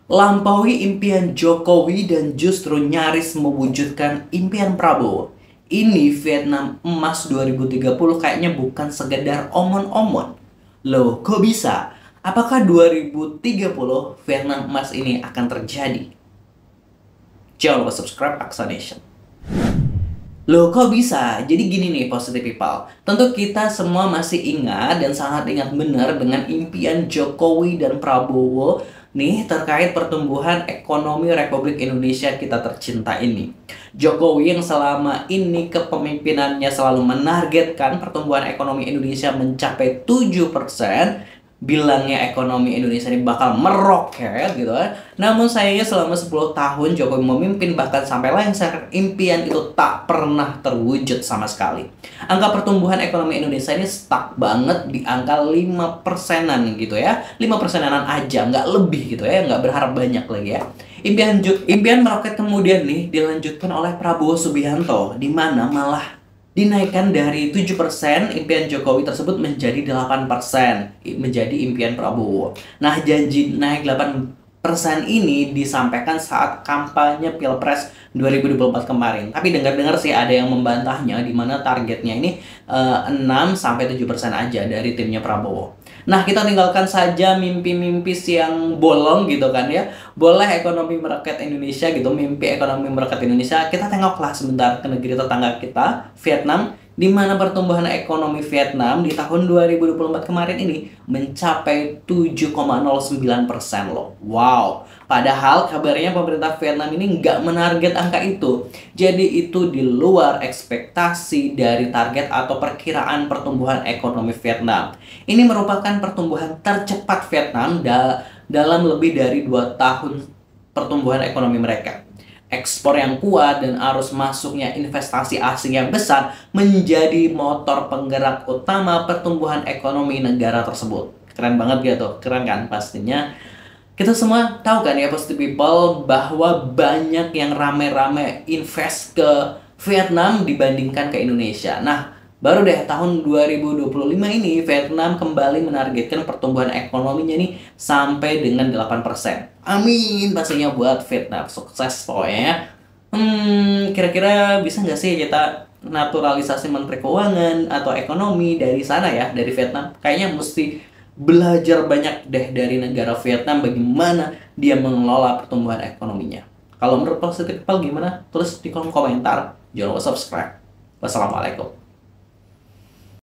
Lampaui impian Jokowi dan justru nyaris mewujudkan impian Prabowo. Ini Vietnam Emas 2030 kayaknya bukan sekedar omon-omon. Loh, kok bisa? Apakah 2030 Vietnam Emas ini akan terjadi? Jangan lupa subscribe Aksa Nation. Loh, kok bisa? Jadi gini nih, Positive People. Tentu kita semua masih ingat dan sangat ingat benar dengan impian Jokowi dan Prabowo nih terkait pertumbuhan ekonomi Republik Indonesia kita tercinta ini. Jokowi yang selama ini kepemimpinannya selalu menargetkan pertumbuhan ekonomi Indonesia mencapai 7%, bilangnya ekonomi Indonesia ini bakal meroket gitu kan. Namun sayangnya selama 10 tahun Jokowi memimpin bahkan sampai lengser, impian itu tak pernah terwujud sama sekali. Angka pertumbuhan ekonomi Indonesia ini stuck banget di angka 5%-an gitu ya. 5%-an aja, nggak lebih gitu ya, nggak berharap banyak lagi ya. Impian meroket kemudian nih dilanjutkan oleh Prabowo Subianto, di mana malah dinaikkan dari 7% impian Jokowi tersebut menjadi 8% menjadi impian Prabowo. Nah, janji naik 8% ini disampaikan saat kampanye Pilpres 2024 kemarin. Tapi dengar-dengar sih ada yang membantahnya di mana targetnya ini 6-7% aja dari timnya Prabowo. Nah, kita tinggalkan saja mimpi-mimpi siang bolong gitu kan ya. Boleh ekonomi meroket Indonesia gitu, mimpi ekonomi meroket Indonesia. Kita tengoklah sebentar ke negeri tetangga kita, Vietnam, di mana pertumbuhan ekonomi Vietnam di tahun 2024 kemarin ini mencapai 7,09% loh. Wow, padahal kabarnya pemerintah Vietnam ini nggak menarget angka itu. Jadi itu di luar ekspektasi dari target atau perkiraan pertumbuhan ekonomi Vietnam. Ini merupakan pertumbuhan tercepat Vietnam dalam lebih dari 2 tahun pertumbuhan ekonomi mereka. Ekspor yang kuat dan arus masuknya investasi asing yang besar menjadi motor penggerak utama pertumbuhan ekonomi negara tersebut. Keren banget gitu, keren kan pastinya. Kita semua tahu kan ya, Positive People, bahwa banyak yang rame-rame invest ke Vietnam dibandingkan ke Indonesia. Nah, baru deh tahun 2025 ini Vietnam kembali menargetkan pertumbuhan ekonominya nih sampai dengan 8%. Amin pastinya buat Vietnam, sukses pokoknya. Kira-kira bisa nggak sih kita naturalisasi menteri keuangan atau ekonomi dari sana ya, dari Vietnam? Kayaknya mesti belajar banyak deh dari negara Vietnam bagaimana dia mengelola pertumbuhan ekonominya. Kalau menurut Positive People gimana? Tulis di kolom komentar. Jangan lupa subscribe. Wassalamualaikum.